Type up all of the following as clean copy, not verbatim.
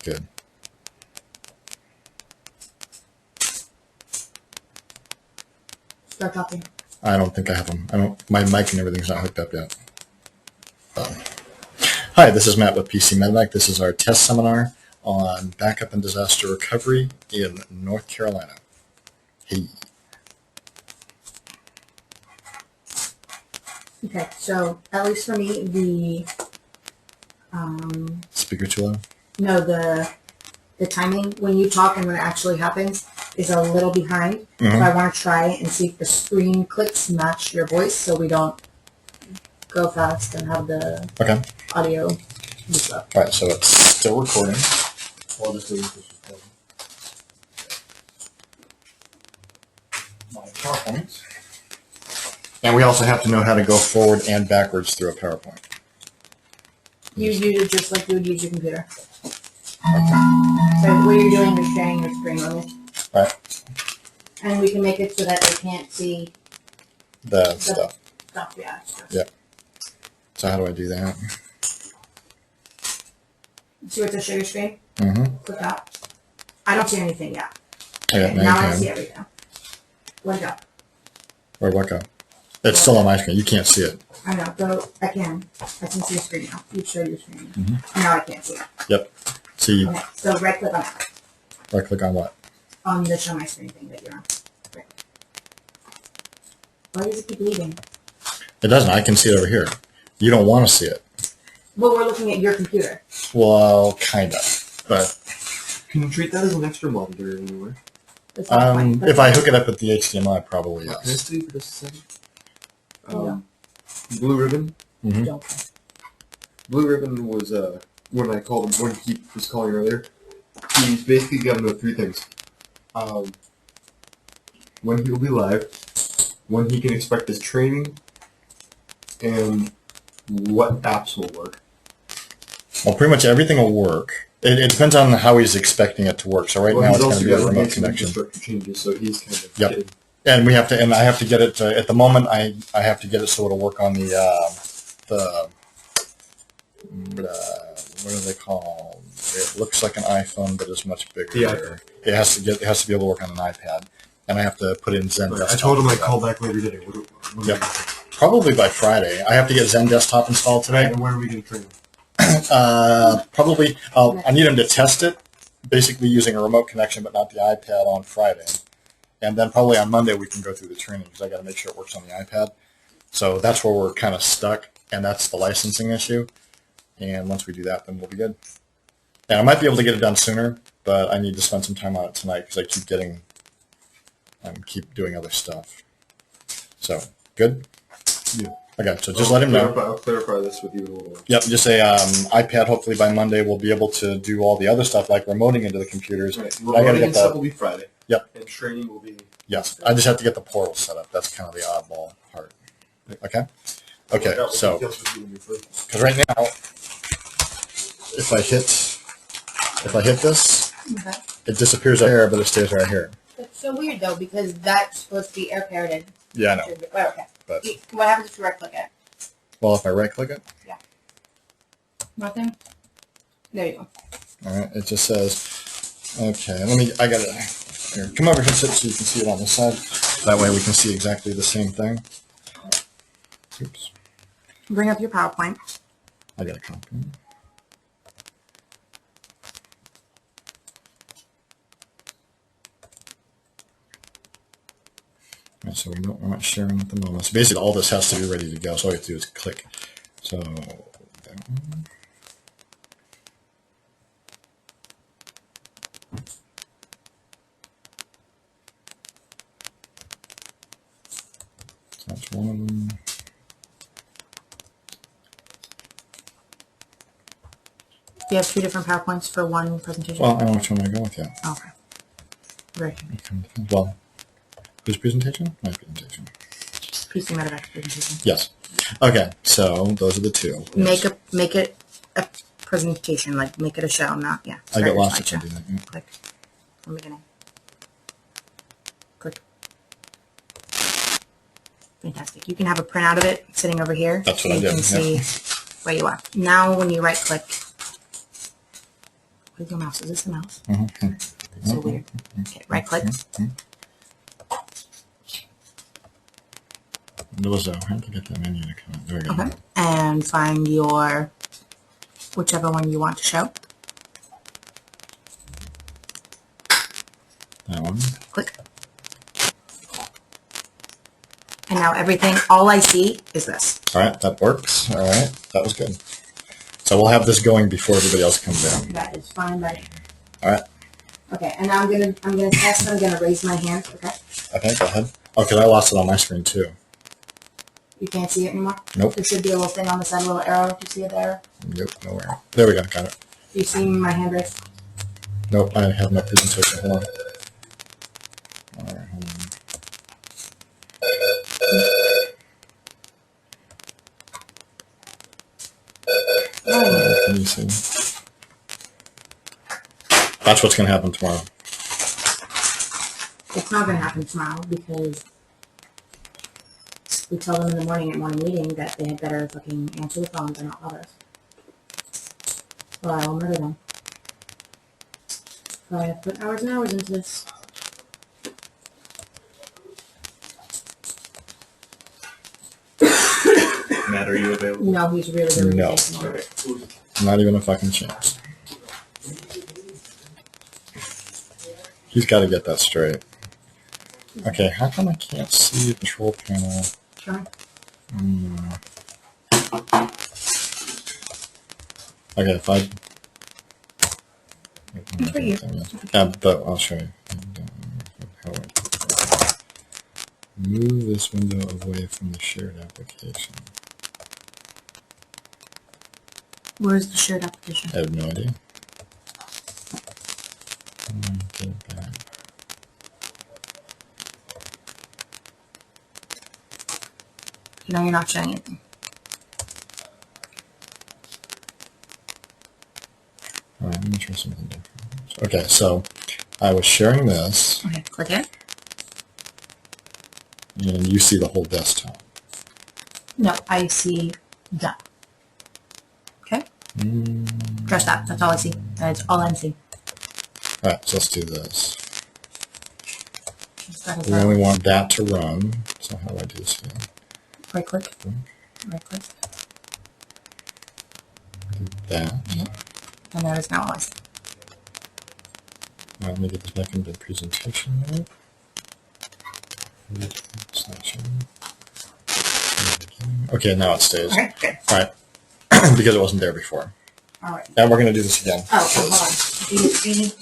Good. Start talking. I don't think I have them. My mic and everything's not hooked up yet. Hi, this is Matt with PC Medivac. This is our test seminar on backup and disaster recovery in North Carolina. Hey. Okay, so at least for me, the Speaker too loud? no, the timing when you talk and when it actually happens is a little behind. So I want to try and see if the screen clicks match your voice, so we don't go fast and have the audio mix up. All right, so it's still recording. We'll just do this recording. My PowerPoint. And we also have to know how to go forward and backwards through a PowerPoint. You use it just like you would use your computer. So what you're doing is sharing your screen with me. Right. And we can make it so that they can't see The stuff. stuff. Yeah. Yep. So how do I do that? See where it says share your screen? Mm-hmm. Click that. I don't see anything yet. Yeah, Okay, now I see everything. Let go. Where'd what go? It's still on my screen. You can't see it. I know. Go. I can see your screen now. You showed your screen. Now I can't see it. Yep. See, Okay. So right click on it. right click on what? On the show my screen thing that you're on. Right. Why does it keep leaving? It doesn't. I can see it over here. You don't want to see it. Well, we're looking at your computer. Well, kind of. But Can you treat that as an extra monitor anywhere? That's not fine. if I hook it up with the HDMI, probably Can I yes. see for just a second? Yeah. Blue Ribbon. Mm-hmm. Don't care. Blue Ribbon was when I called him when he was calling earlier. He's basically got to know three things: when he will be live, when he can expect his training, and what apps will work. Well, pretty much everything will work. It depends on how he's expecting it to work. So right now he's it's going also to be a got remote make some connection. infrastructure changes, so he's kind of Yep. getting. And I have to get it at the moment. I have to get it so it'll work on the what are they called? It looks like an iPhone, but it's much bigger. The iPad. It has to be able to work on an iPad, and I have to put in Zen Desktop. I told him for I'd that. call back later today. What Yep. Probably by Friday. I have to get Zen Desktop installed today. And where are we going to train him? Probably. I need him to test it, basically using a remote connection, but not the iPad on Friday. And then probably on Monday we can go through the training because I got to make sure it works on the iPad. So that's where we're kind of stuck, and that's the licensing issue. And once we do that, then we'll be good. And I might be able to get it done sooner, but I need to spend some time on it tonight because I keep doing other stuff. So good. Yeah. Okay, so just let him know. I'll clarify this with you in a little while. Yep, just say iPad. Hopefully by Monday we'll be able to do all the other stuff like remoting into the computers. Right. But I gotta Remoting get and stuff that. will be Friday. Yep. And training will be. Yes, I just have to get the portal set up. That's kind of the oddball part. Okay. Okay. So because right now, if I hit this, Okay. it disappears right here, but it stays right here. That's so weird though because that's supposed to be air parroted. Yeah, I know. Well, okay. But What happens if you right click it? well, if I right click it, Nothing. There you go. all right, it just says, okay. I got it. Here, come over here and sit so you can see it on the side. That way we can see exactly the same thing. Oops. Bring up your PowerPoint. I got a copy. Alright, so we're not sharing at the moment. So basically all this has to be ready to go. So all you have to do is click. So that one. That's one of them. Do you have two different PowerPoints for one presentation? Well, I don't know which one I go with yet. Okay. Great. Well, whose presentation? My presentation. PC Medivac presentation. Yes. Okay, so those are the two. Make it a presentation, like make it a show, not I start get your lost if I slideshow. do that. Yeah. Click from beginning. Click. Fantastic. You can have a printout of it sitting over here. That's so what I you did, can yeah. see where you are. Now when you right click, With your mouse. Is this the mouse? Mm-hmm. It's so weird. Okay, right click. There was a, how to get that menu to come up. There we go. Okay. And find your, whichever one you want to show. That one. Click. And now everything, all I see is this. All right, that works. All right, that was good. So we'll have this going before everybody else comes in. That is fine, buddy. All right. Okay, and now I'm gonna test. I'm gonna raise my hand. Okay. Okay, go ahead. Oh, because I lost it on my screen too. You can't see it anymore. Nope. There should be a little thing on the side, a little arrow. Do you see it there? Nope, nowhere. There we go. Got it. Do you see my hand raised? Nope, I have no presentation. Hold on. All right, hold on. Can you see? That's what's going to happen tomorrow. It's not gonna happen tomorrow because we tell them in the morning at morning meeting that they had better fucking answer the phones and not bother us. Or I'll murder them. So I have put hours and hours into this. Matt, are you available? No, he's really, really No. busy tomorrow. Not even a fucking chance. He's got to get that straight. Okay, how come I can't see the control panel? Sure. Okay, if I... Good for you. Yeah, but I'll show you. How do I do that? Move this window away from the shared application. Where's the shared application? I have no idea. Get it back. You know you're not showing anything. All right, let me try something different. Okay, so I was sharing this, Okay, click it. and you see the whole desktop. No, I see that. Okay? Press that. That's all I see. That's all I'm seeing. All right, so let's do this. That is We only want that to run. So how do I do this again? right click. Right click. Do that. And that is now all I see. All right, let me get this back into the presentation mode. Okay, now it stays. Okay, good. All right, because it wasn't there before. All right. And we're going to do this again. Oh, hold on. Do you see?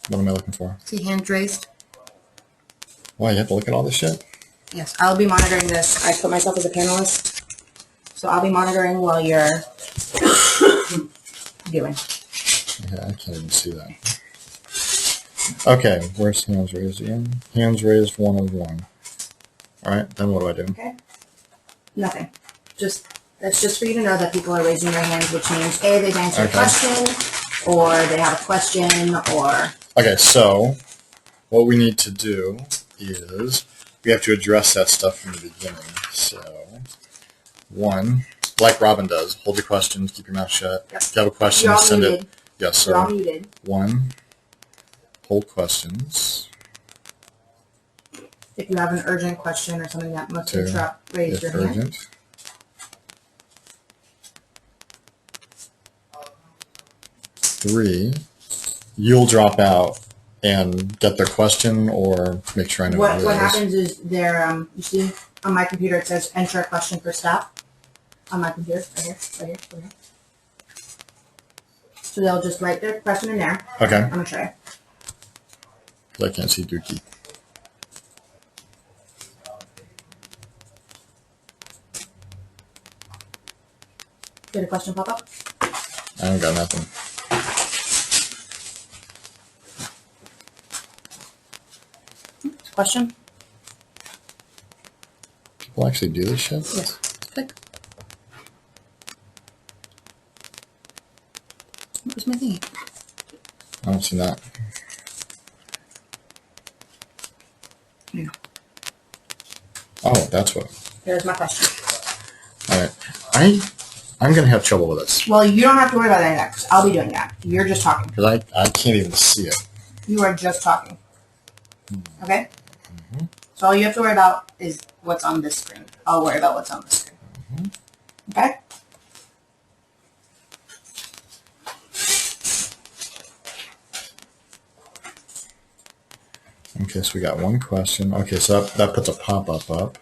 What am I looking for? See hands raised? Why, you have to look at all this shit? Yes, I'll be monitoring this. I put myself as a panelist, so I'll be monitoring while you're doing. Yeah, I can't even see that. Okay, where's hands raised again? Hands raised 1 of 1. All right, then what do I do? Okay. Nothing. That's just for you to know that people are raising their hands, which means A, they've answered a Okay. question, or they have a question, or Okay, so what we need to do is we have to address that stuff from the beginning. So, 1, like Robin does, hold your questions, keep your mouth shut. Yep. If you have a question, you're all send muted. it. Yes, You're all so muted. 1, hold questions. If you have an urgent question or something that must 2, interrupt, raise if your hand. urgent. 3, you'll drop out and get their question or make sure I know What it is. happens is there, you see on my computer it says enter a question for staff. On my computer, right here, right here, right here. So they'll just write their question in there. Okay, I'm gonna try. 'cause I can't see Dookie. Did a question pop up? I haven't got nothing. Question? People actually do this shit? Yes. Click. What was my thingy? I don't see that. Yeah. Oh, that's what. Here's my question. All right. I'm going to have trouble with this Well, you don't have to worry about any of that, 'cause I'll be doing that. You're just talking. because I can't even see it. You are just talking. Okay? So all you have to worry about is what's on this screen. I'll worry about what's on the screen. Okay? Okay, so we got one question. Okay, so that puts a pop-up up.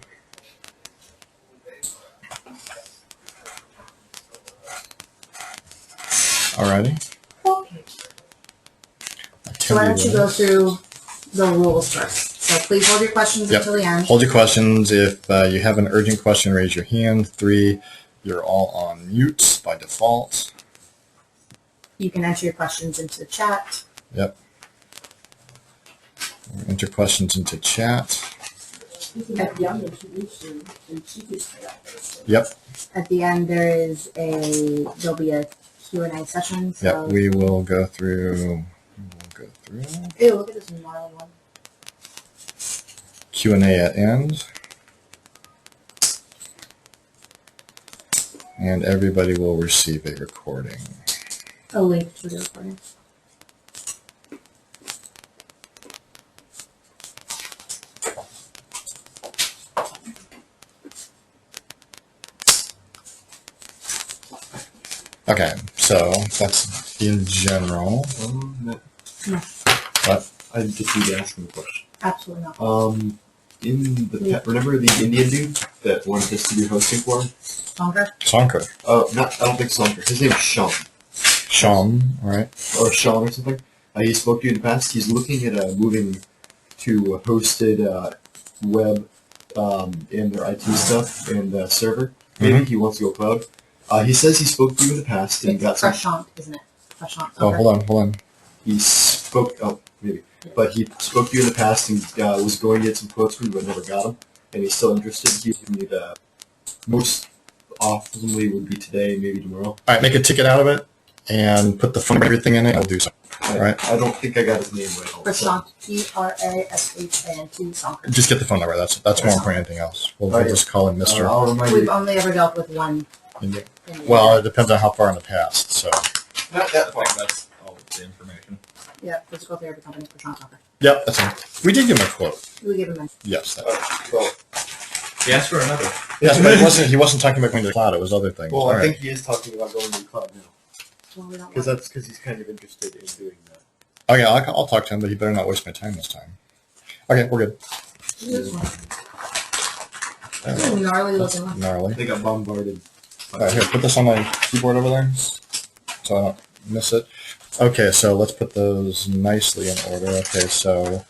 Alrighty. Okay. So why don't you go Attendee through the rules first? So please hold your questions Yep. until the end. Hold your questions. If you have an urgent question, raise your hand. 3, you're all on mute by default. You can enter your questions into the chat. Yep. Enter questions into chat. Yep. At the end, there'll be a Q&A session. So Yep. We will go through. Ew, look at this gnarly one. Q&A at end. And everybody will receive a recording. A link to the recording. Okay, so that's in general. No. What? I just need to ask him a question. Absolutely not. In the remember the Indian dude that wanted us to do hosting for him? Longer? Sanker. Oh, I don't think Sonker. His name's Sean. Sean, right? Or Sean or something. He spoke to you in the past. He's looking at moving to a hosted web and their IT stuff and server. Maybe he wants to go cloud. He says he spoke to you in the past and It's got some. Freshant, isn't it? Freshant. Oh, hold on. He spoke. Oh, maybe. But he spoke to you in the past and was going to get some quotes from you, but never got them. And he's still interested. He's going to need most optimally would be today, maybe tomorrow. All right, make a ticket out of it and put the phone number, everything in it. I'll do so. Right. I don't think I got his name right. Freshant. Frashant. Sonker. Just get the phone number. That's more important than anything else. We'll just call him Mr. I'll remind We've you. only ever dealt with one. India. In the Well, it depends on how far in the past. So, Not that point, that's all the information. yeah, physical therapy company, Freshant Sonker. yep, that's it. We did give him a quote. We give him a Yes. That, Well, He asked for another. yes, but he wasn't talking about going to the cloud. It was other things. All I right. think he is talking about going to the cloud now. well, we don't Because want- he's kind of interested in doing that. Okay, I'll talk to him, but he better not waste my time this time. Okay, we're good. This one. This is a gnarly looking one. Gnarly. They got bombarded. All right, here, put this on my keyboard over there so I don't miss it. Okay, so let's put those nicely in order. Okay, so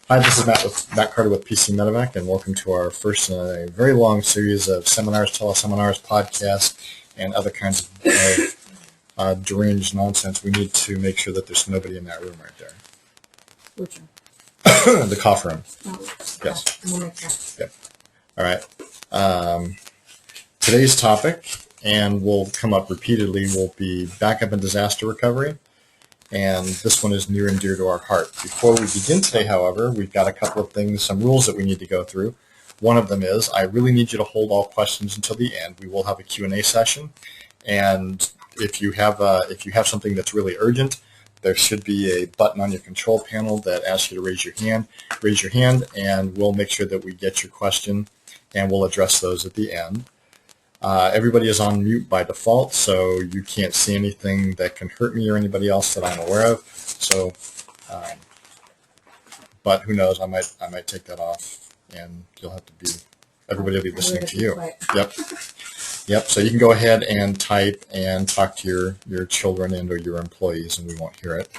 hi, this is Matt Carter with PC Medevac, and welcome to our first in a very long series of seminars, teleseminars, podcasts, and other kinds of deranged nonsense. We need to make sure that there's nobody in that room right there. Which one? The cough room. Oh, Yes. We'll make that. All right. Today's topic, and will come up repeatedly, will be backup and disaster recovery. And this one is near and dear to our heart. Before we begin today, however, we've got a couple of things, some rules that we need to go through. One of them is I really need you to hold all questions until the end. We will have a Q&A session. And if you have something that's really urgent, there should be a button on your control panel that asks you to raise your hand. Raise your hand, and we'll make sure that we get your question, and we'll address those at the end. Everybody is on mute by default, so you can't see anything that can hurt me or anybody else that I'm aware of. So, but who knows? I might take that off, and you'll have to be. Everybody will be listening to you. Yep. Yep. So you can go ahead and type and talk to your children and or your employees, and we won't hear it.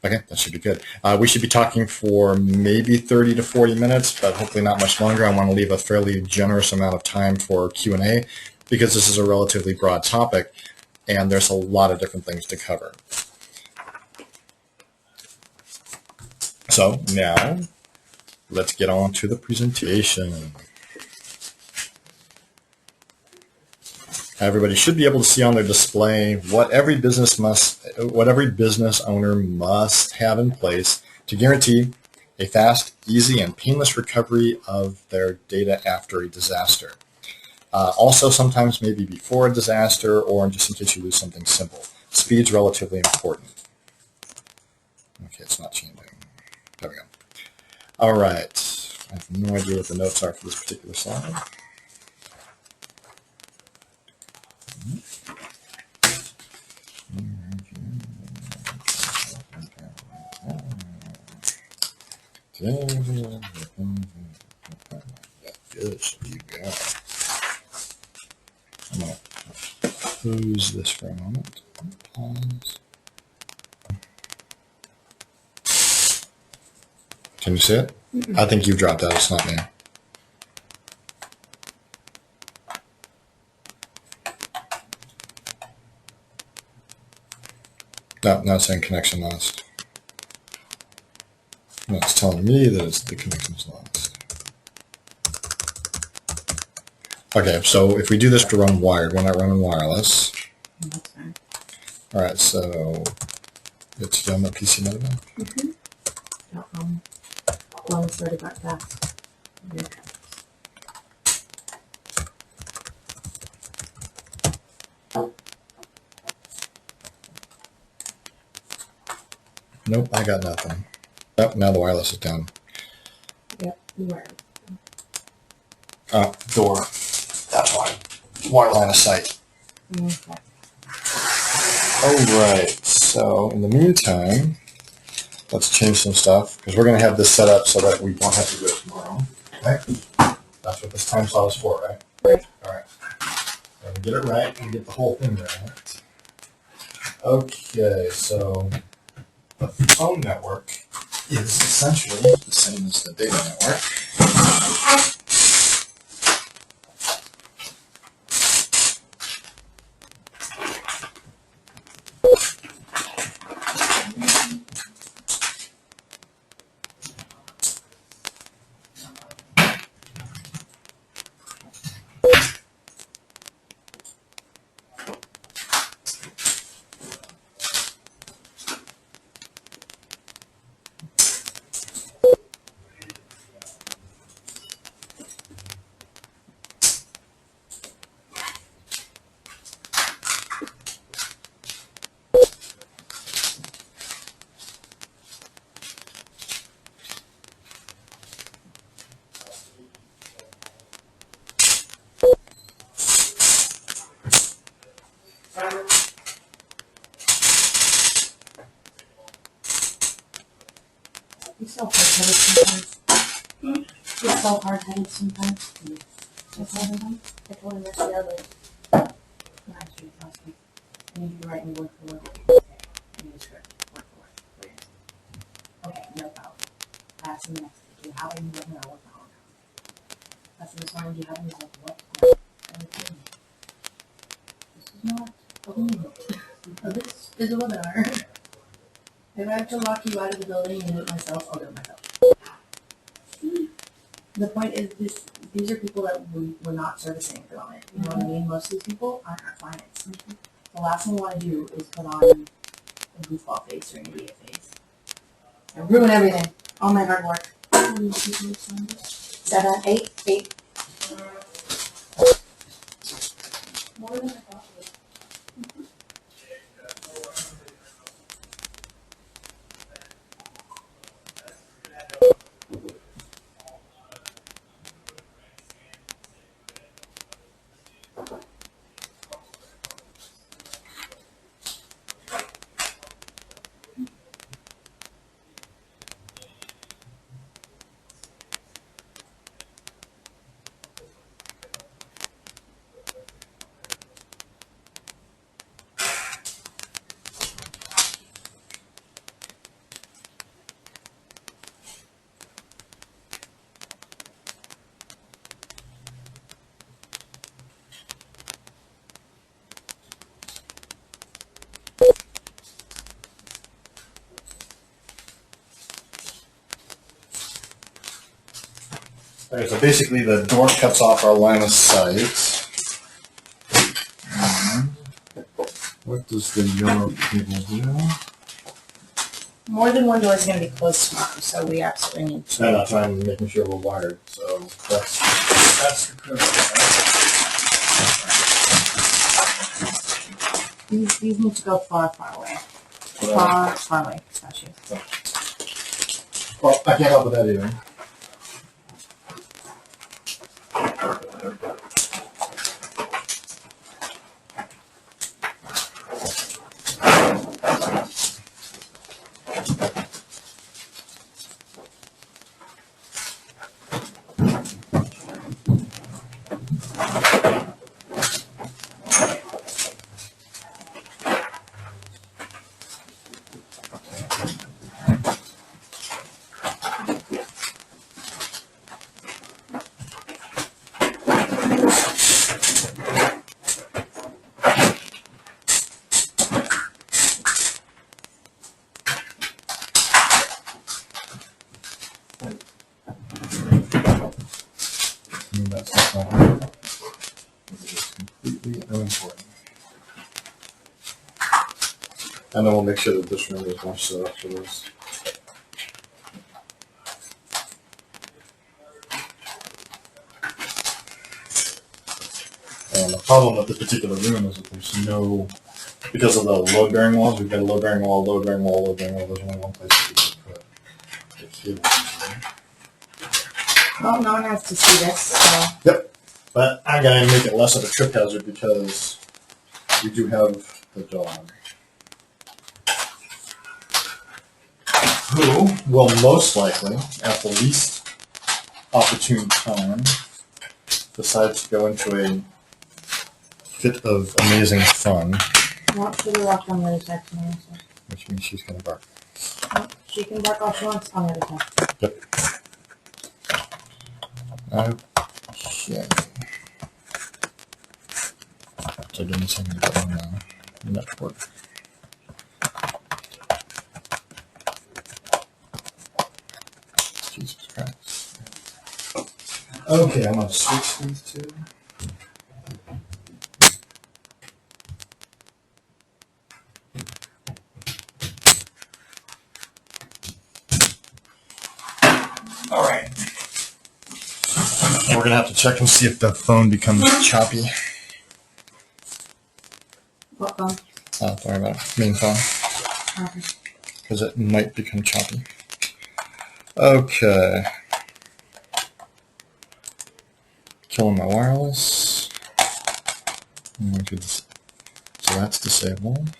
Okay, that should be good. We should be talking for maybe 30 to 40 minutes, but hopefully not much longer. I want to leave a fairly generous amount of time for Q&A because this is a relatively broad topic, and there's a lot of different things to cover. So now, let's get on to the presentation. Everybody should be able to see on their display what every business owner must have in place to guarantee a fast, easy, and painless recovery of their data after a disaster. Also, sometimes maybe before a disaster or just in case you lose something simple. Speed's relatively important. Okay, it's not changing. There we go. All right. I have no idea what the notes are for this particular slide. Yes, you go. I'm going to close this for a moment. Pause. Can you see it? I think you've dropped out. It's not me. No, now it's saying connection lost. No, it's telling me that the connection's lost. Okay, so if we do this to run wired, we're not running wireless. That's fine. All right, so it's done the PC mode. Well, it's already got that. Yeah. Nope, I got nothing. Oh, now the wireless is down. Yep, you are. Oh, door. That's why. Wire line of sight. Okay. All right, so in the meantime, let's change some stuff because we're going to have this set up so that we won't have to do it tomorrow. Okay? That's what this time slot is for, right? Right. All right. So we get it right and get the whole thing right. Okay, so the phone network is essentially the same as the data network. You're so hard-headed sometimes. You're so hard-headed sometimes. I told him that the other day. Last week, last week. I need you to write me word for word. Okay. I need a script. Word for word. Please. Okay, no problem. I asked him the next day, do you have any of no? What the hell? I said this morning, do you have any of what? No. And he told me, this is not a meeting. This is a webinar. If I have to lock you out of the building and do it myself, I'll do it myself. The point is, these are people that we're not servicing at the moment. You know what I mean? Most of these people aren't our clients. The last thing we want to do is put on a goofball face or an idiot face and ruin everything. All my hard work. 7, 8. More than I thought. Okay, so basically the door cuts off our line of sight. What does the yellow cable do? More than one door is going to be closed tomorrow, so we absolutely need to. And I'm trying to making sure we're wired. So that's the critical. These need to go far, far away. Far, far away, especially. Well, I can't help with that either. That's not important. It's completely unimportant. And then we'll make sure that this room is more set up for this. And the problem with this particular room is that there's no, because of the load-bearing walls, we've got a load-bearing wall, load-bearing wall, load-bearing wall. There's only one place that we can put the cable. Well, no one has to see this, so. Yep, but I gotta make it less of a trip hazard because we do have the dog, who will most likely, at the least opportune time, decide to go into a fit of amazing fun, Well, she'll be locked on the other side tomorrow, so. which means she's gonna bark. Well, she can bark all she wants on the other side. Yep. Okay. So give me a second to get on the network. Jesus Christ. Okay, I'm gonna switch these two. All right. We're gonna have to check and see if the phone becomes choppy. What phone? Don't worry about it. Main phone, Okay. because it might become choppy. Okay. Killing my wireless. So that's disabled.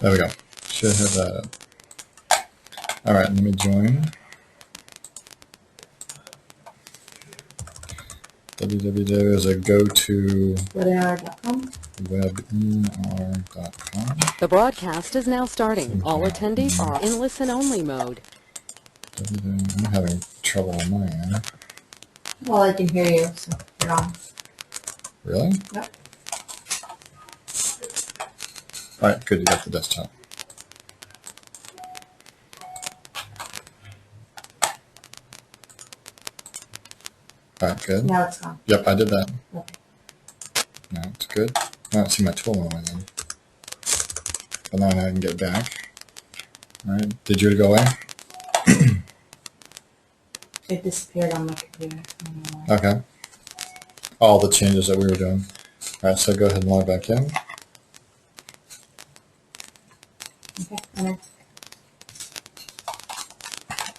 There we go. Should have that up. All right, let me join. www is a go-to Whatever.com. webinar.com. The broadcast is now starting. All attendees are in listen-only mode. I'm having trouble on my end. Well, I can hear you, so you're on. Really? Yep. All right, good. You got the desktop. All right, good. Now it's gone. Yep, I did that. Okay. Now it's good. I don't see my tool on my end. But now I can get back. All right. Did yours go away? It disappeared on my computer. I don't know why. Okay. All the changes that we were doing. All right, so go ahead and log back in. Okay. And then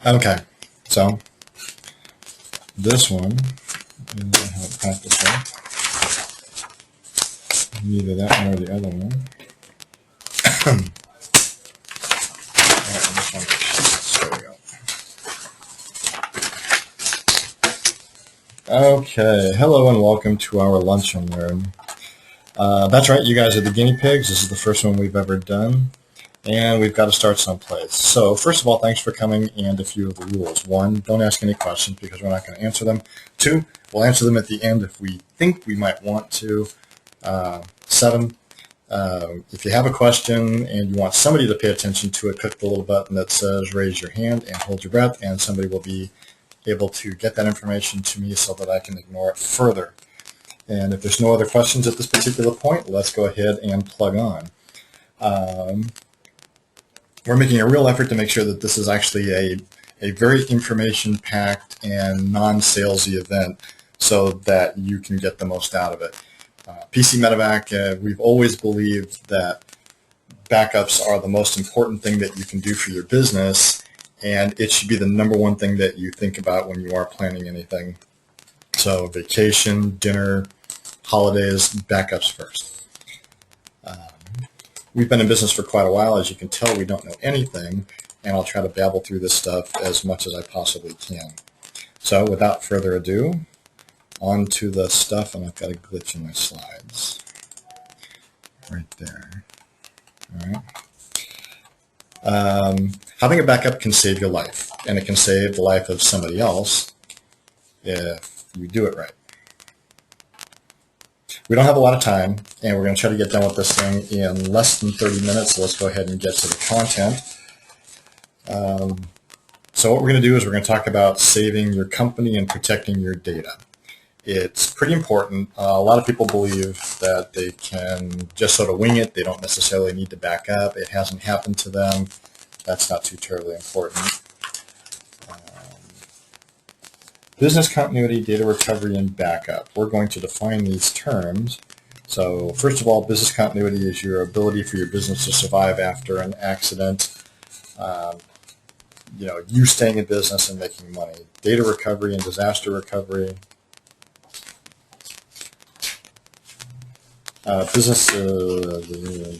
Okay, so this one is how it practices. Neither that one or the other one. Alright, this one. There we go. Okay, hello and welcome to our lunch and learn. That's right, you guys are the guinea pigs. This is the first one we've ever done. And we've got to start someplace. So first of all, thanks for coming, and a few of the rules. 1, don't ask any questions because we're not going to answer them. 2, we'll answer them at the end if we think we might want to. 7, If you have a question and you want somebody to pay attention to it, click the little button that says raise your hand and hold your breath, and somebody will be able to get that information to me so that I can ignore it further. And if there's no other questions at this particular point, let's go ahead and plug on. We're making a real effort to make sure that this is actually a very information-packed and non-salesy event so that you can get the most out of it. PC Medevac, we've always believed that backups are the most important thing that you can do for your business, and it should be the number one thing that you think about when you are planning anything. So vacation, dinner, holidays, backups first. We've been in business for quite a while. As you can tell, we don't know anything, and I'll try to babble through this stuff as much as I possibly can. So without further ado, on to the stuff, and I've got a glitch in my slides. Right there. All right. Having a backup can save your life, and it can save the life of somebody else if you do it right. We don't have a lot of time, and we're going to try to get done with this thing in less than 30 minutes, so let's go ahead and get to the content. So what we're going to do is we're going to talk about saving your company and protecting your data. It's pretty important. A lot of people believe that they can just sort of wing it. They don't necessarily need to back up. It hasn't happened to them. That's not too terribly important. Business continuity, data recovery, and backup. We're going to define these terms. So first of all, business continuity is your ability for your business to survive after an accident, you staying in business and making money. Data recovery and disaster recovery. Business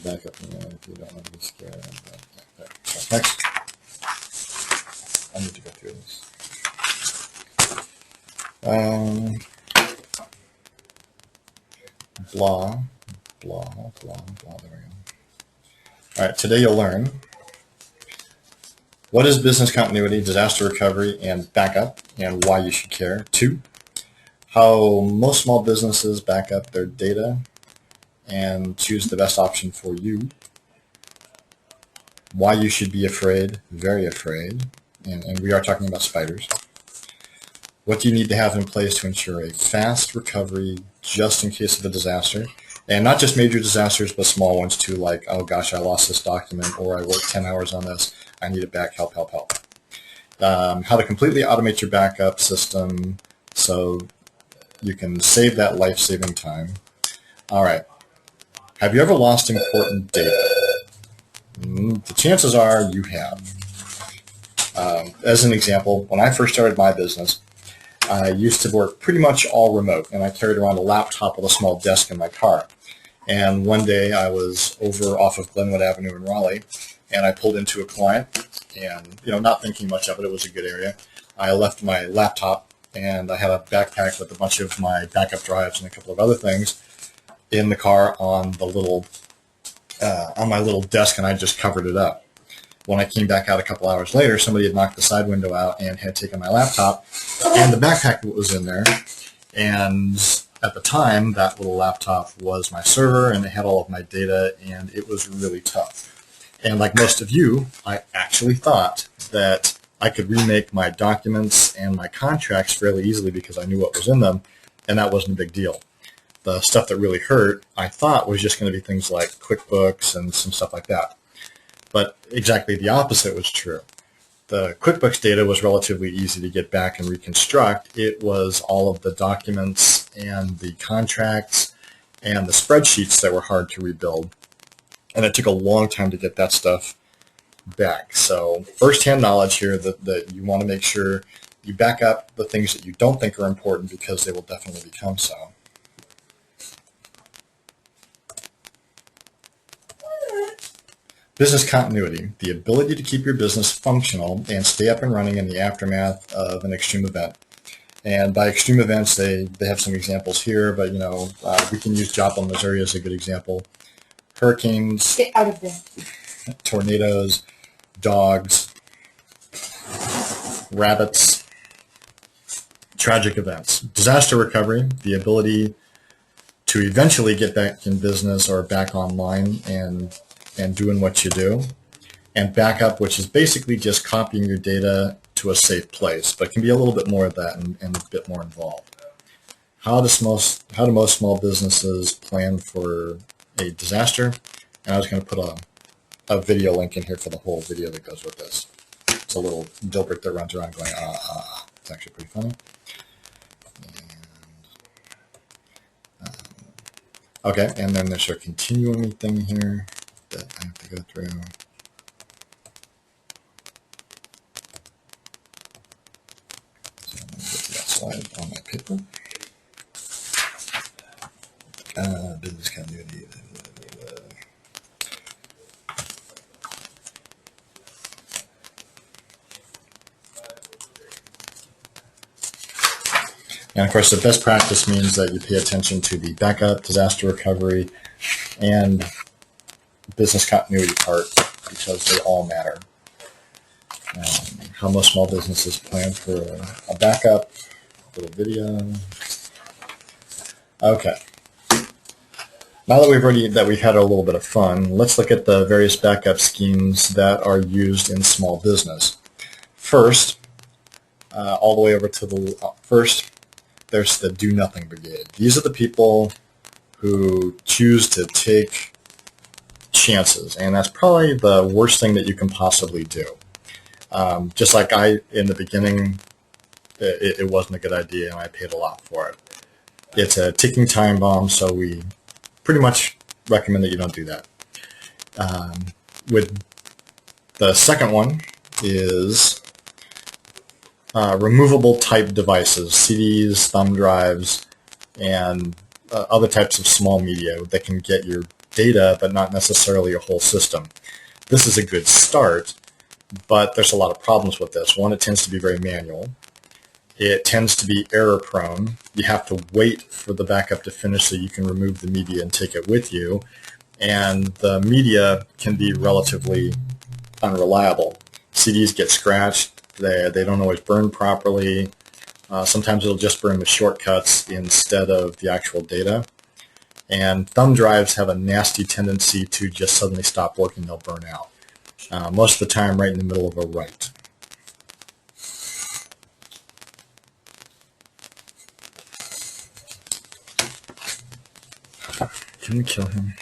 backup. If you don't want to be scared. Next. I need to go through this. Blah, there we go. All right, today you'll learn what is business continuity, disaster recovery, and backup, and why you should care. 2, how most small businesses back up their data and choose the best option for you. Why you should be afraid, very afraid, and we are talking about spiders. What do you need to have in place to ensure a fast recovery just in case of a disaster? And not just major disasters, but small ones too, like, oh gosh, I lost this document, or I worked 10 hours on this, I need it back, help. How to completely automate your backup system so you can save that life-saving time. All right. Have you ever lost important data? The chances are you have. As an example, when I first started my business, I used to work pretty much all remote, and I carried around a laptop with a small desk in my car. And one day I was over off of Glenwood Avenue in Raleigh, and I pulled into a client, and not thinking much of it, it was a good area. I left my laptop, and I had a backpack with a bunch of my backup drives and a couple of other things in the car on the little on my little desk, and I just covered it up. When I came back out a couple hours later, somebody had knocked the side window out and had taken my laptop and the backpack that was in there. And at the time, that little laptop was my server, and it had all of my data, and it was really tough. And like most of you, I actually thought that I could remake my documents and my contracts fairly easily because I knew what was in them, and that wasn't a big deal. The stuff that really hurt, I thought, was just going to be things like QuickBooks and some stuff like that. But exactly the opposite was true. The QuickBooks data was relatively easy to get back and reconstruct. It was all of the documents and the contracts and the spreadsheets that were hard to rebuild. And it took a long time to get that stuff back. So first-hand knowledge here that you want to make sure you back up the things that you don't think are important, because they will definitely become so. Business continuity, the ability to keep your business functional and stay up and running in the aftermath of an extreme event. And by extreme events, they have some examples here, but we can use Joplin, Missouri as a good example. Hurricanes, Get out of there. tornadoes, dogs, rabbits, tragic events. Disaster recovery, the ability to eventually get back in business or back online and doing what you do. And backup, which is basically just copying your data to a safe place, but can be a little bit more of that and a bit more involved. How do most small businesses plan for a disaster? And I was going to put a video link in here for the whole video that goes with this. It's a little Dilbert that runs around going, It's actually pretty funny. Okay, and then there's a continuing thing here that I have to go through. So I'm going to get to that slide on my paper. Business continuity. And of course, the best practice means that you pay attention to the backup, disaster recovery, and business continuity part because they all matter. How most small businesses plan for a backup, little video. Okay. Now that we've had a little bit of fun, let's look at the various backup schemes that are used in small business. First, all the way over to the first, there's the Do Nothing Brigade. These are the people who choose to take chances, and that's probably the worst thing that you can possibly do. Just like in the beginning, it wasn't a good idea, and I paid a lot for it. It's a ticking time bomb, so we pretty much recommend that you don't do that. With the second one is removable type devices, CDs, thumb drives, and other types of small media that can get your data, but not necessarily your whole system. This is a good start, but there's a lot of problems with this. One, it tends to be very manual. It tends to be error prone. You have to wait for the backup to finish so you can remove the media and take it with you. And the media can be relatively unreliable. CDs get scratched. They don't always burn properly. Sometimes it'll just burn the shortcuts instead of the actual data. And thumb drives have a nasty tendency to just suddenly stop working. They'll burn out. Most of the time right in the middle of a write. Can we kill him?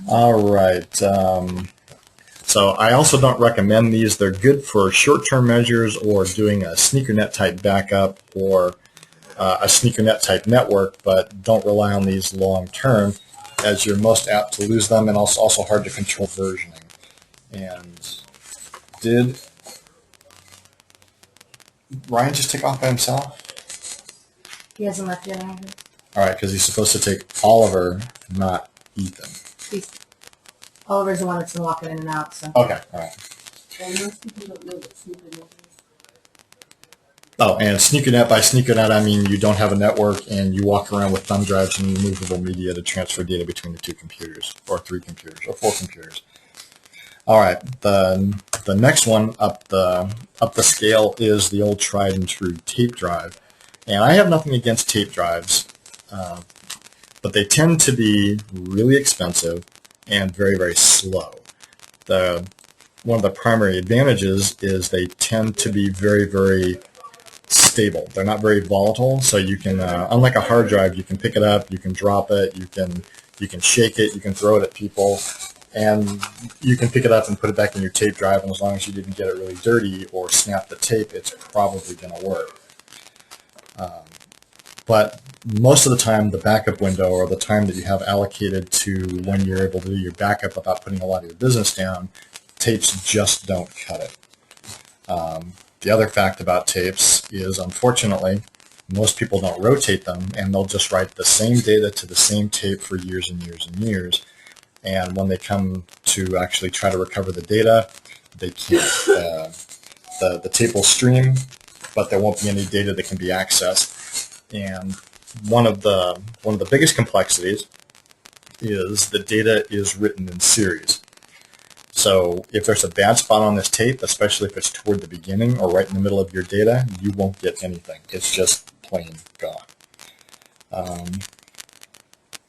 All right. So I also don't recommend these. They're good for short-term measures or doing a SneakerNet type backup or a SneakerNet type network, but don't rely on these long-term as you're most apt to lose them, and also hard to control versioning. And did Ryan just take off by himself? He hasn't left yet, either. All right, because he's supposed to take Oliver, not Ethan. Oliver's the one that's been walking in and out, so. Okay, all right. And most people don't know what SneakerNet is. Oh, and SneakerNet, by SneakerNet, I mean you don't have a network and you walk around with thumb drives and removable media to transfer data between the 2 computers, or 3 computers, or 4 computers. All right, the next one up the scale is the old tried and true tape drive. And I have nothing against tape drives, but they tend to be really expensive and very, very slow. One of the primary advantages is they tend to be very, very stable. They're not very volatile, so you can, unlike a hard drive, you can pick it up, you can drop it, you can shake it, you can throw it at people, and you can pick it up and put it back in your tape drive, and as long as you didn't get it really dirty or snap the tape, it's probably going to work. But most of the time, the backup window, or the time that you have allocated to when you're able to do your backup without putting a lot of your business down, tapes just don't cut it. The other fact about tapes is, unfortunately, most people don't rotate them, and they'll just write the same data to the same tape for years and years and years. And when they come to actually try to recover the data, they can't. The tape will stream, but there won't be any data that can be accessed. And one of the biggest complexities is the data is written in series. So if there's a bad spot on this tape, especially if it's toward the beginning or right in the middle of your data, you won't get anything. It's just plain gone.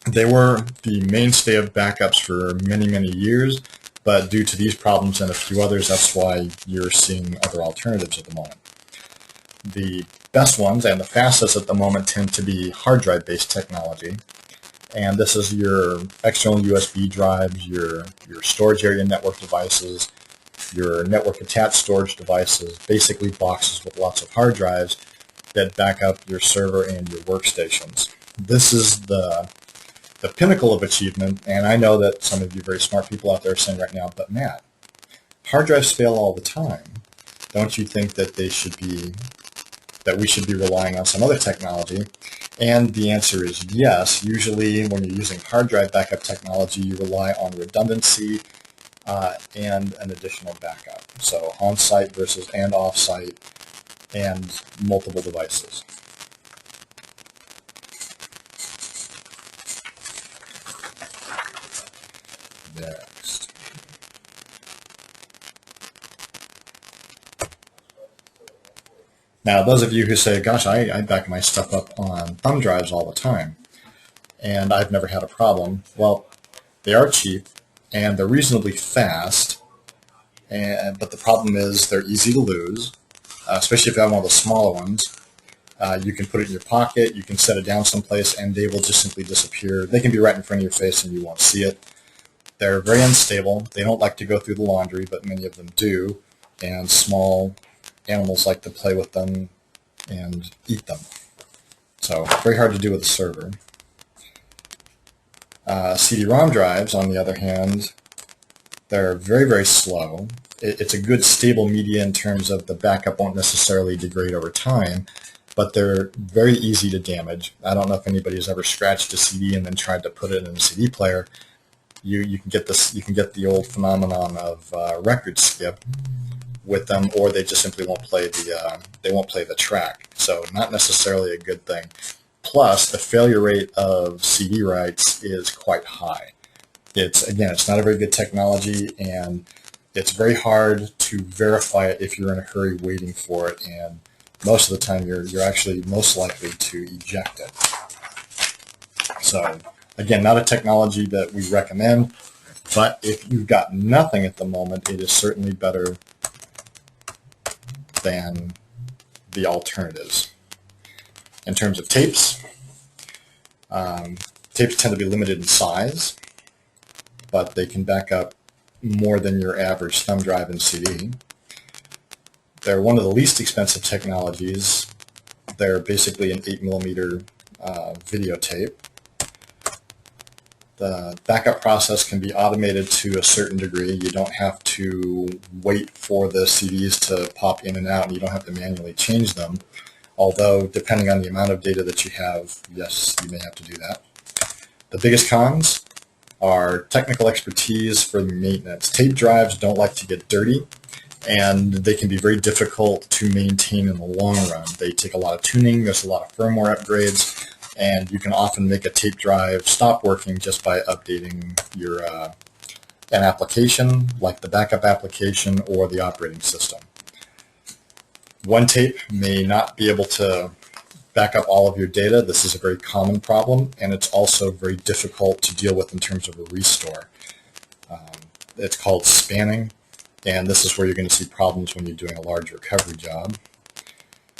They were the mainstay of backups for many, many years, but due to these problems and a few others, that's why you're seeing other alternatives at the moment. The best ones and the fastest at the moment tend to be hard drive-based technology. And this is your external USB drives, your storage area network devices, your network attached storage devices, basically boxes with lots of hard drives that back up your server and your workstations. This is the pinnacle of achievement, and I know that some of you very smart people out there are saying right now, but Matt, hard drives fail all the time. Don't you think that we should be relying on some other technology? And the answer is yes. Usually when you're using hard drive backup technology, you rely on redundancy and an additional backup. So on-site versus and off-site and multiple devices. Next. Now, those of you who say, gosh, I back my stuff up on thumb drives all the time, and I've never had a problem. Well, they are cheap, and they're reasonably fast, but the problem is they're easy to lose, especially if you have one of the smaller ones. You can put it in your pocket, you can set it down someplace, and they will just simply disappear. They can be right in front of your face and you won't see it. They're very unstable. They don't like to go through the laundry, but many of them do, and small animals like to play with them and eat them. So very hard to do with a server. CD-ROM drives, on the other hand, they're very, very slow. It's a good stable media in terms of the backup won't necessarily degrade over time, but they're very easy to damage. I don't know if anybody has ever scratched a CD and then tried to put it in a CD player. You can get this. You can get the old phenomenon of record skip with them, or they just simply won't play the track. So not necessarily a good thing. Plus, the failure rate of CD writes is quite high. It's not a very good technology, and it's very hard to verify it if you're in a hurry waiting for it. And most of the time, you're actually most likely to eject it. So. Again, not a technology that we recommend, but if you've got nothing at the moment, it is certainly better than the alternatives. In terms of tapes, tapes tend to be limited in size, but they can back up more than your average thumb drive and CD. They're one of the least expensive technologies. They're basically an 8mm videotape. The backup process can be automated to a certain degree. You don't have to wait for the CDs to pop in and out, and you don't have to manually change them. Although, depending on the amount of data that you have, yes, you may have to do that. The biggest cons are technical expertise for maintenance. Tape drives don't like to get dirty, and they can be very difficult to maintain in the long run. They take a lot of tuning, there's a lot of firmware upgrades, and you can often make a tape drive stop working just by updating your an application, like the backup application or the operating system. One tape may not be able to back up all of your data. This is a very common problem, and it's also very difficult to deal with in terms of a restore. It's called spanning, and this is where you're going to see problems when you're doing a large recovery job.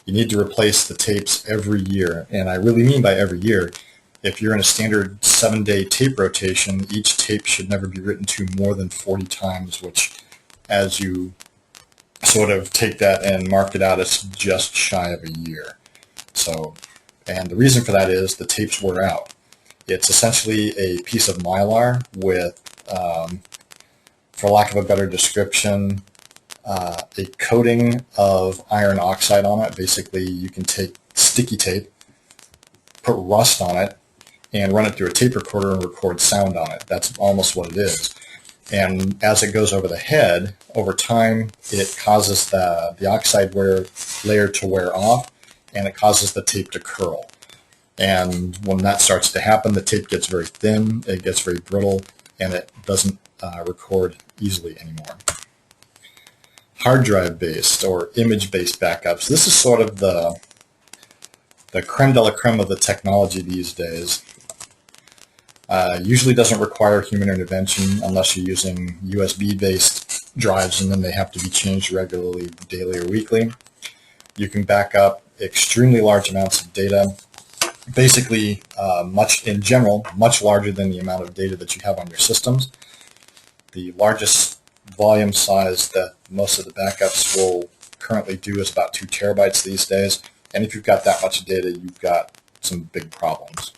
You need to replace the tapes every year, and I really mean by every year. If you're in a standard 7-day tape rotation, each tape should never be written to more than 40 times, which, as you sort of take that and mark it out, it's just shy of a year. So, and the reason for that is the tapes wear out. It's essentially a piece of Mylar with, for lack of a better description, a coating of iron oxide on it. Basically, you can take sticky tape, put rust on it, and run it through a tape recorder and record sound on it. That's almost what it is. And as it goes over the head, over time, it causes the oxide layer to wear off, and it causes the tape to curl. And when that starts to happen, the tape gets very thin, it gets very brittle, and it doesn't record easily anymore. Hard drive based or image based backups. This is sort of the creme de la creme of the technology these days. Usually doesn't require human intervention unless you're using USB-based drives, and then they have to be changed regularly, daily or weekly. You can back up extremely large amounts of data, basically in general, much larger than the amount of data that you have on your systems. The largest volume size that most of the backups will currently do is about 2 terabytes these days. And if you've got that much data, you've got some big problems.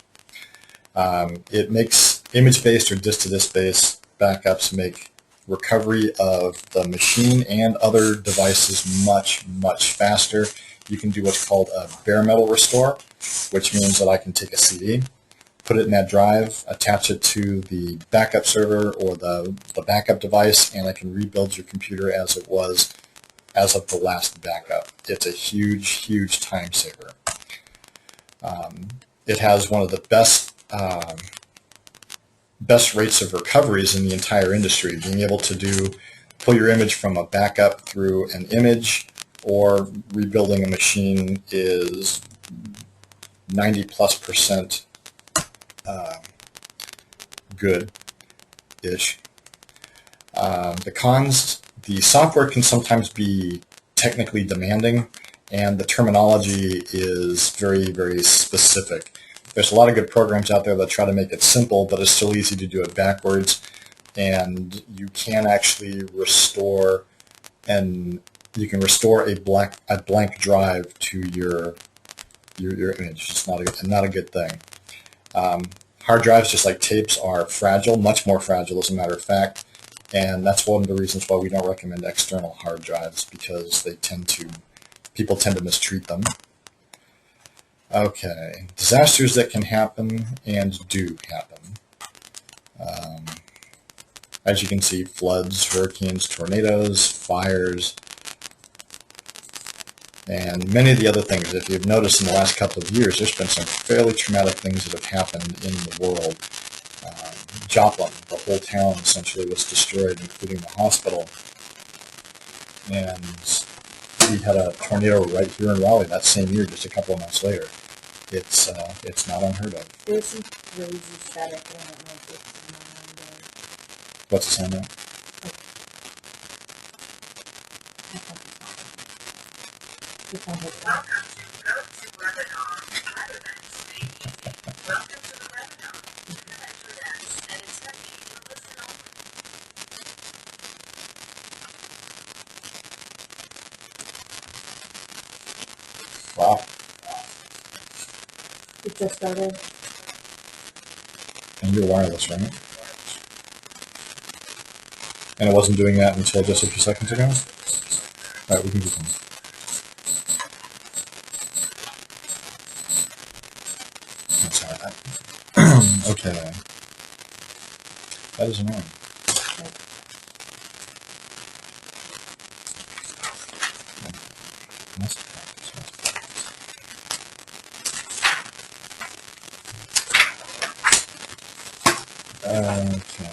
It makes image-based or disk-to-disk-based backups make recovery of the machine and other devices much, much faster. You can do what's called a bare metal restore, which means that I can take a CD, put it in that drive, attach it to the backup server or the backup device, and I can rebuild your computer as it was as of the last backup. It's a huge, huge time saver. It has one of the best rates of recoveries in the entire industry. Being able to pull your image from a backup through an image or rebuilding a machine is 90+% good-ish. The cons, the software can sometimes be technically demanding, and the terminology is very, very specific. There's a lot of good programs out there that try to make it simple, but it's still easy to do it backwards, and you can actually restore a blank drive to your image. It's not a good thing. Hard drives, just like tapes, are fragile, much more fragile as a matter of fact, and that's one of the reasons why we don't recommend external hard drives, because people tend to mistreat them. Okay, disasters that can happen and do happen. As you can see, floods, hurricanes, tornadoes, fires, and many of the other things. If you've noticed in the last couple of years, there's been some fairly traumatic things that have happened in the world. Joplin, the whole town essentially was destroyed, including the hospital. And we had a tornado right here in Raleigh that same year, just a couple of months later. It's not unheard of. There's some crazy static. I don't know if it's What's the sound now? It's on his back. Wow. It just started. And you're wireless, right? And it wasn't doing that until just a few seconds ago? Alright, we can do something. Let's try that. Okay. That is annoying. Must practice, must practice. Okay.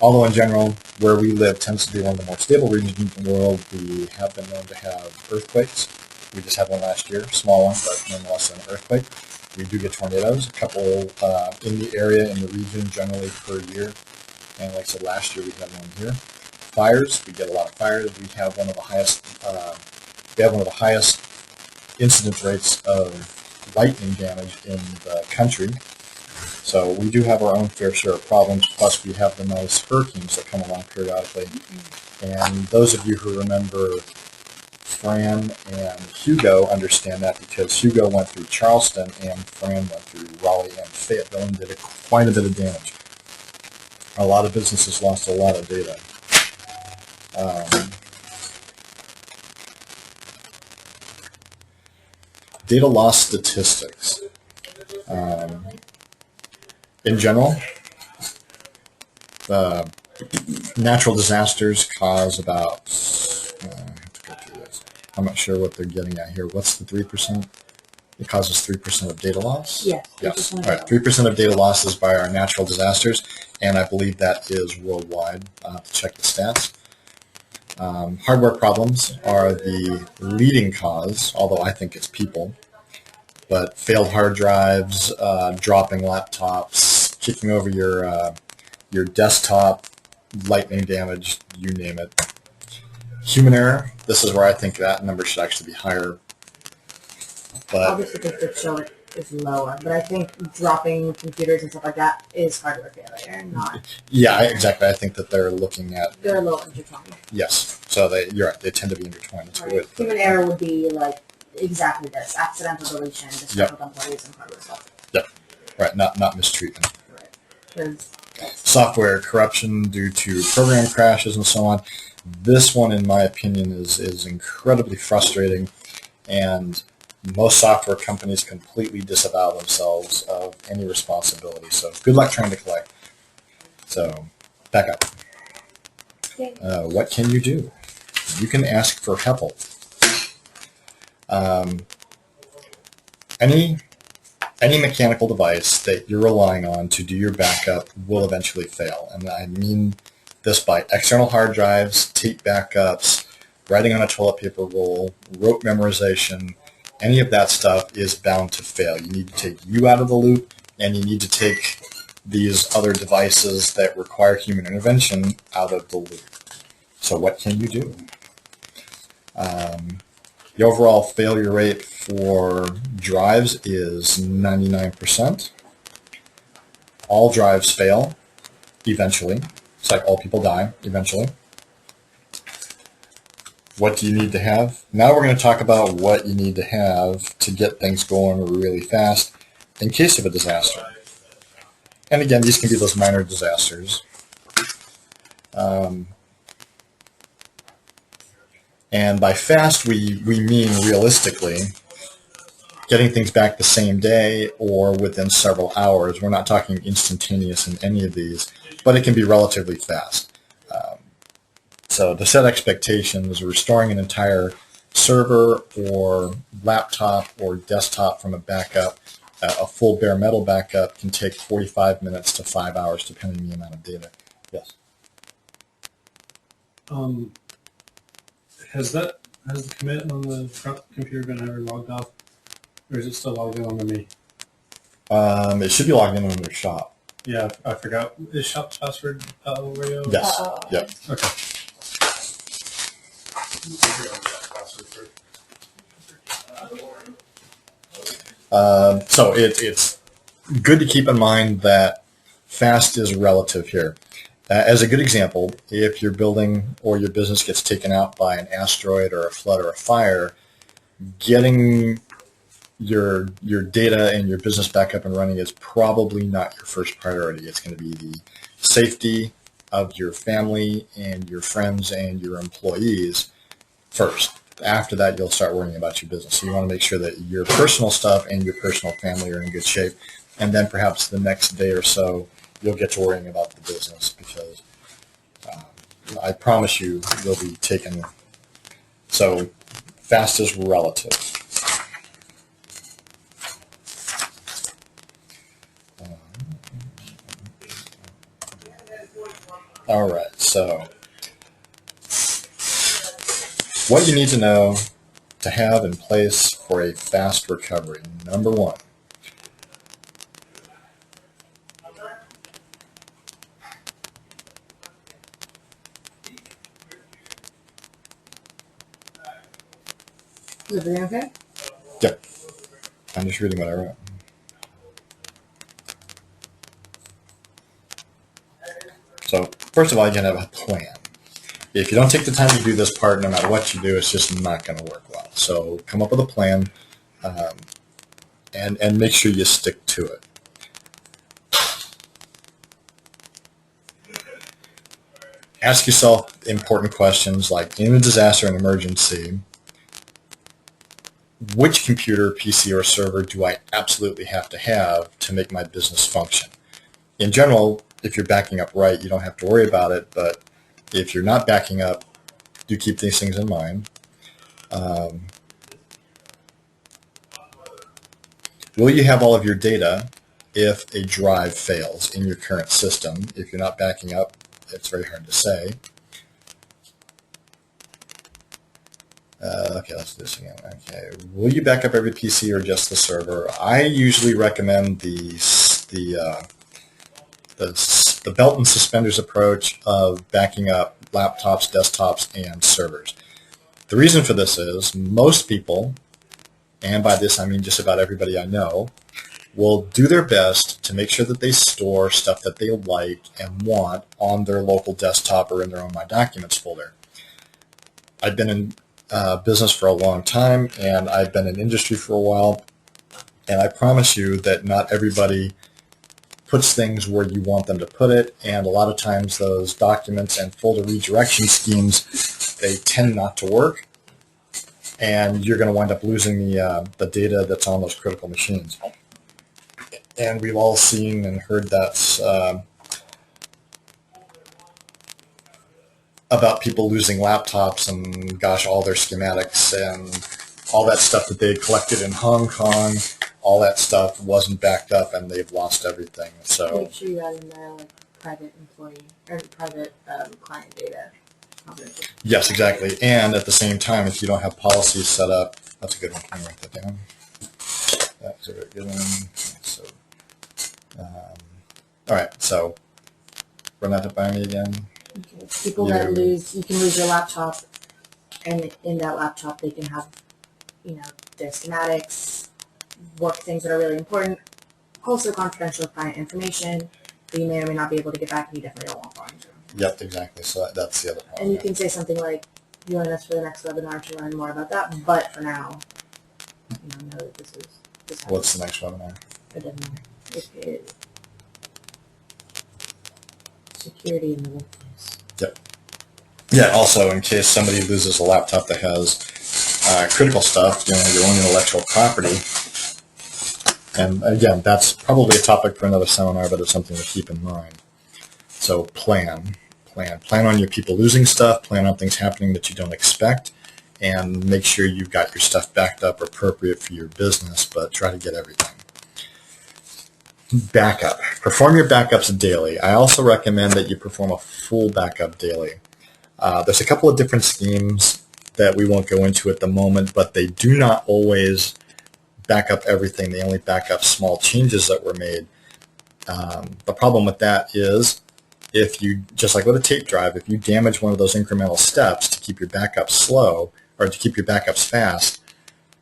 Although in general, where we live tends to be one of the more stable regions in the world, we have been known to have earthquakes. We just had one last year, small one, but nonetheless an earthquake. We do get tornadoes, a couple in the area, in the region, generally per year. And like I said, last year we had one here. Fires, we get a lot of fires. We have one of the highest incidence rates of lightning damage in the country. So we do have our own fair share of problems, plus we have the most hurricanes that come along periodically. And those of you who remember Fran and Hugo understand that, because Hugo went through Charleston and Fran went through Raleigh and Fayetteville and did quite a bit of damage. A lot of businesses lost a lot of data. Data loss statistics. In general, natural disasters cause about, I have to go through this. I'm not sure what they're getting at here. What's the 3%? It causes 3% of data loss? Yes. Yes. All right, 3% of data loss is by our natural disasters, and I believe that is worldwide. I'll have to check the stats. Hardware problems are the leading cause, although I think it's people. but failed hard drives, dropping laptops, kicking over your desktop, lightning damage, you name it. Human error, this is where I think that number should actually be higher. But Obviously, the statistics show it is lower, but I think dropping computers and stuff like that is hardware failure, not. yeah, exactly. I think that they're looking at, They're a little intertwined. yes. So you're right. They tend to be intertwined. That's a good way to put Human it. error would be like exactly this: accidental deletion, disgruntled employees, and hardware stuff. Right, not mistreatment. Right. 'Cause that's- Software corruption due to program crashes and so on. This one, in my opinion, is incredibly frustrating, and most software companies completely disavow themselves of any responsibility. So good luck trying to collect. So back up. What can you do? You can ask for help. Any mechanical device that you're relying on to do your backup will eventually fail. And I mean this by external hard drives, tape backups, writing on a toilet paper roll, rote memorization, any of that stuff is bound to fail. You need to take you out of the loop, and you need to take these other devices that require human intervention out of the loop. So what can you do? The overall failure rate for drives is 99%. All drives fail eventually. It's like all people die eventually. What do you need to have? Now we're going to talk about what you need to have to get things going really fast in case of a disaster. And again, these can be those minor disasters. And by fast, we mean realistically getting things back the same day or within several hours. We're not talking instantaneous in any of these, but it can be relatively fast. So to set expectations, restoring an entire server or laptop or desktop from a backup, a full bare metal backup can take 45 minutes to 5 hours depending on the amount of data. Yes. Has the commit on the front computer been ever logged off, or is it still logged in on me? It should be logged in on your shop. Yeah, I forgot. Is shop's password Oreo? Yes. Yep. Okay. So it's good to keep in mind that fast is relative here. As a good example, if your building or your business gets taken out by an asteroid or a flood or a fire, getting your data and your business back up and running is probably not your first priority. It's going to be the safety of your family and your friends and your employees first. After that, you'll start worrying about your business. So you want to make sure that your personal stuff and your personal family are in good shape. And then perhaps the next day or so, you'll get to worrying about the business because I promise you, you'll be taken. So fast is relative. All right, so what you need to know to have in place for a fast recovery. Number one, Is everything okay? yep, I'm just reading what I wrote. So first of all, you can have a plan. If you don't take the time to do this part, no matter what you do, it's just not going to work well. So come up with a plan and make sure you stick to it. Ask yourself important questions like, in a disaster and emergency, which computer, PC, or server do I absolutely have to make my business function? In general, if you're backing up right, you don't have to worry about it, but if you're not backing up, do keep these things in mind. Will you have all of your data if a drive fails in your current system? If you're not backing up, it's very hard to say. Okay, let's do this again. Okay, will you back up every PC or just the server? I usually recommend the belt and suspenders approach of backing up laptops, desktops, and servers. The reason for this is most people, and by this I mean just about everybody I know, will do their best to make sure that they store stuff that they like and want on their local desktop or in their own My Documents folder. I've been in business for a long time, and I've been in industry for a while, and I promise you that not everybody puts things where you want them to put it, and a lot of times those documents and folder redirection schemes, they tend not to work, and you're going to wind up losing the data that's on those critical machines. And we've all seen and heard that about people losing laptops and, gosh, all their schematics and all that stuff that they had collected in Hong Kong. All that stuff wasn't backed up, and they've lost everything. So Make sure you add in there like private employee or private client data. yes, exactly. And at the same time, if you don't have policies set up, that's a good one. Can you write that down? That's a very good one. So, all right. So run that by me again. Okay. People that you can lose your laptop, and in that laptop they can have, their schematics, work things that are really important, also confidential client information that you may or may not be able to get back, and you definitely don't want volume to. Yep, exactly. So that's the other problem. And you can say something like, join us for the next webinar to learn more about that, but for now, know that this happens. What's the next webinar? It doesn't matter. It is security in the workplace. Yep. Yeah, also, in case somebody loses a laptop that has critical stuff, your own intellectual property. And again, that's probably a topic for another seminar, but it's something to keep in mind. So plan on your people losing stuff, plan on things happening that you don't expect, and make sure you've got your stuff backed up appropriate for your business, but try to get everything. Backup. Perform your backups daily. I also recommend that you perform a full backup daily. There's a couple of different schemes that we won't go into at the moment, but they do not always back up everything. They only back up small changes that were made. The problem with that is if you, just like with a tape drive, if you damage one of those incremental steps to keep your backups slow or to keep your backups fast,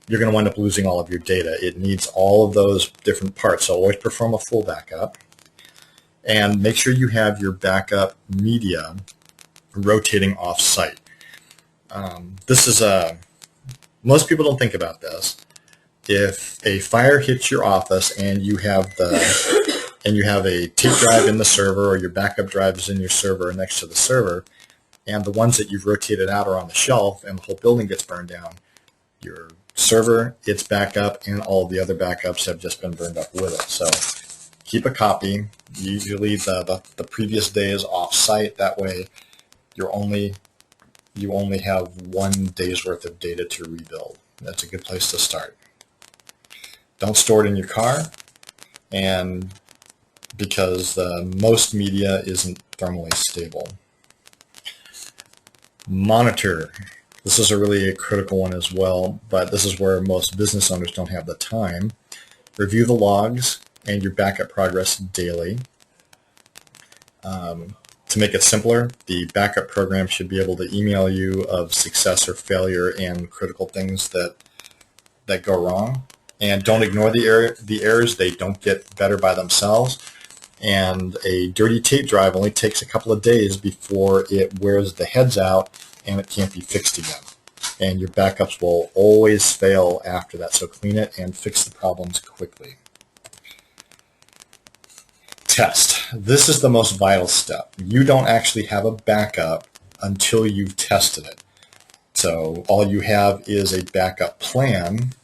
you're going to wind up losing all of your data. It needs all of those different parts. So always perform a full backup, and make sure you have your backup media rotating off-site. This is most people don't think about this. If a fire hits your office and you have a tape drive in the server, or your backup drive is in your server or next to the server, and the ones that you've rotated out are on the shelf and the whole building gets burned down, your server, its backup, and all the other backups have just been burned up with it. So keep a copy. Usually the previous day is off-site. That way you only have 1 day's worth of data to rebuild. That's a good place to start. Don't store it in your car, and because most media isn't thermally stable. Monitor. This is a really critical one as well, but this is where most business owners don't have the time. Review the logs and your backup progress daily. To make it simpler, the backup program should be able to email you of success or failure and critical things that go wrong. And don't ignore the errors. They don't get better by themselves. And a dirty tape drive only takes a couple of days before it wears the heads out and it can't be fixed again. And your backups will always fail after that. So clean it and fix the problems quickly. Test. This is the most vital step. You don't actually have a backup until you've tested it. So all you have is a backup plan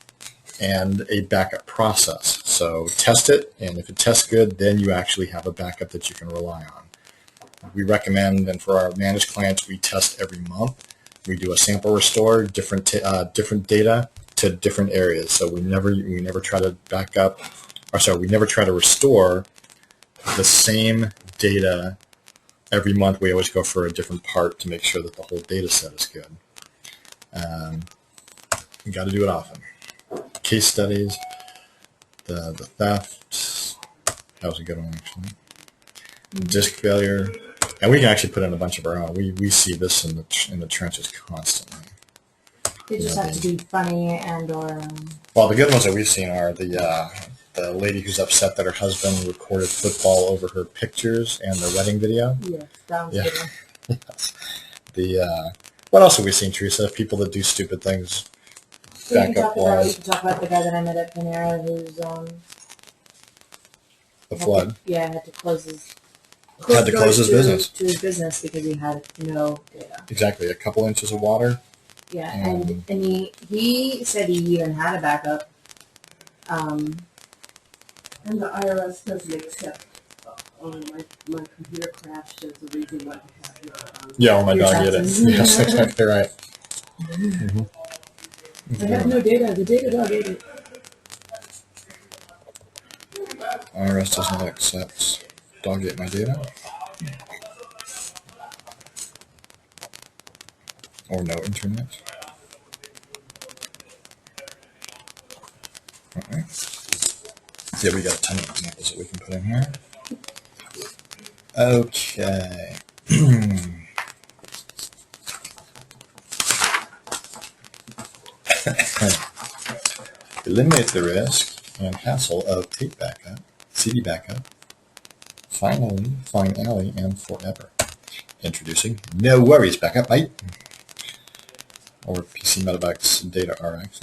and a backup process. So test it, and if it tests good, then you actually have a backup that you can rely on. We recommend, and for our managed clients, we test every month. We do a sample restore, different data to different areas. So we never try to we never try to restore the same data every month. We always go for a different part to make sure that the whole data set is good. You got to do it often. Case studies, the theft. That was a good one, actually. Disk failure. And we can actually put in a bunch of our own. We see this in the trenches constantly. They just have to be funny and or. Well, the good ones that we've seen are the lady who's upset that her husband recorded football over her pictures and their wedding video. Yeah, that one's Yeah. good one. Yes. What else have we seen, Teresa? People that do stupid things. So you can Backup talk about wise, the guy that I met at Panera who's the flood. had to close his business. to his business because he had no data. Exactly, a couple inches of water. Yeah, and he said he even had a backup. And the IRS doesn't accept, my computer crashed as the reason why I have your, Yeah, or my Your dog did it. taxes. Yes, exactly right. I have no data, the data dog ate it. IRS does not accept dog ate my data. Or no internet. Alright. Yeah, we got a ton of examples that we can put in here. Okay. Eliminate the risk and hassle of tape backup, CD backup, finally, and forever. Introducing No Worries Backup, mate. Or PC Medevacs Data RX.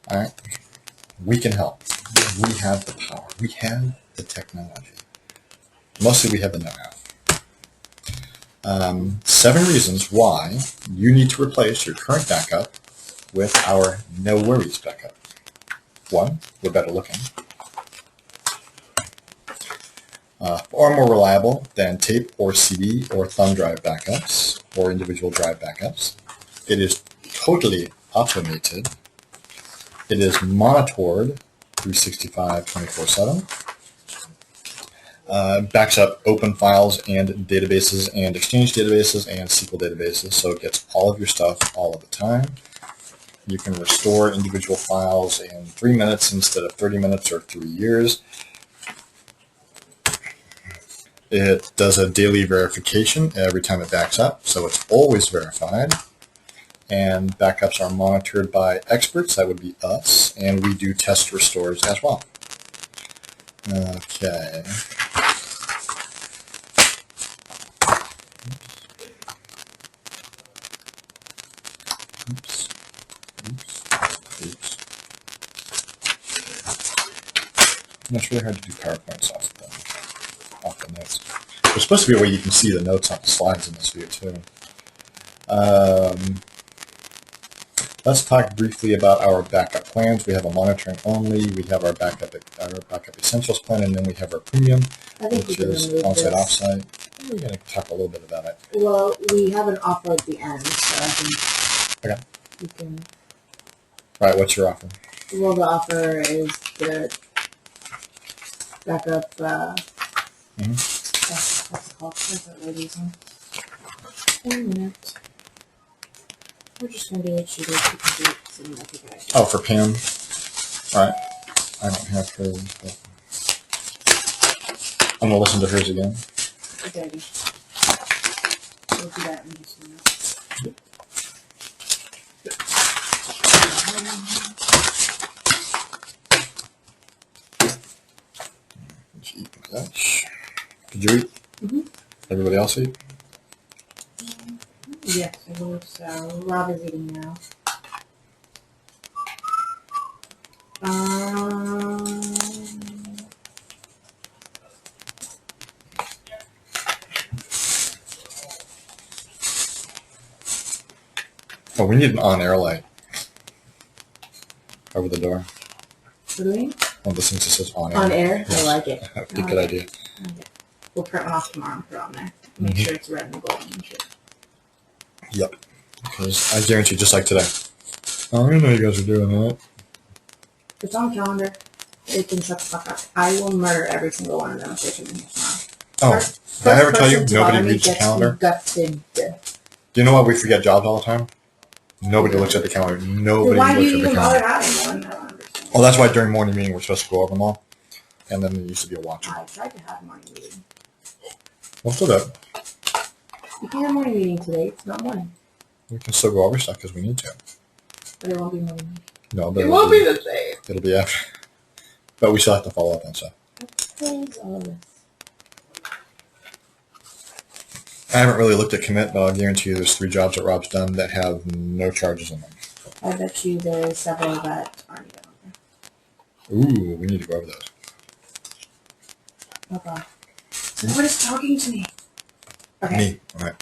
Alright. We can help. We have the power. We have the technology. Mostly we have the know-how. 7 reasons why you need to replace your current backup with our No Worries backup. 1, we're better looking. Far more reliable than tape or CD or thumb drive backups or individual drive backups. It is totally automated. It is monitored 365 24/7. Backs up open files and databases and Exchange databases and SQL databases, so it gets all of your stuff all of the time. You can restore individual files in 3 minutes instead of 30 minutes or 3 years. It does a daily verification every time it backs up, so it's always verified. And backups are monitored by experts, that would be us, and we do test restores as well. Okay. Oops. It's really hard to do PowerPoints off the notes. There's supposed to be a way you can see the notes on the slides in this view too. Let's talk briefly about our backup plans. We have a monitoring only. We have our backup essentials plan, and then we have our premium, I think we which can is remove onsite this. offsite. We're going to talk a little bit about it. Well, we have an offer at the end, so I think Okay. we can. All right, what's your offer? Well, the offer is the backup. What's it called? What's that lady's name? 1 minute. We're just gonna do what she did. She can do it. So that's a good idea. Oh, for Pam. All right. I don't have hers, but I'm gonna listen to hers again. Good idea. We'll do that in just a minute. Let's eat lunch. Did you eat? Mhm. Everybody else eat? Yes, I believe so. Rob is eating now. Oh, we need an on-air light over the door. What do we mean? One of the things that says on-air. On air? Yes. I like it. That would be a good idea. Okay. We'll print one off tomorrow and put it on there. Make Mhm. sure it's red and gold and shit. Yep. Because I guarantee, just like today. Oh, I know you guys are doing that. It's on the calendar. It can shut the fuck up. I will murder every single one of them if they come in here tomorrow. Oh, did I ever tell you person to nobody bother me reads the gets calendar? Gutted. Do you know why we forget jobs all the time? Nobody looks at the calendar. Nobody Why do looks you at the even bother calendar. having one? I don't understand. Well, that's why during morning meeting we're supposed to go over them all, and then there used to be a watcher. I tried to have morning meeting. We'll still do it. You can have morning meeting today. It's not morning, We can still go over stuff because we need to. but it won't be morning. No, but It won't be the same. It'll be after. But we still have to follow up on stuff. What's all of this? I haven't really looked at commit, but I'll guarantee you there's 3 jobs that Rob's done that have no charges in them. I bet you there's several that aren't even on Ooh, we need to go over those. there. Okay. What is talking to me? Okay. Me. All right.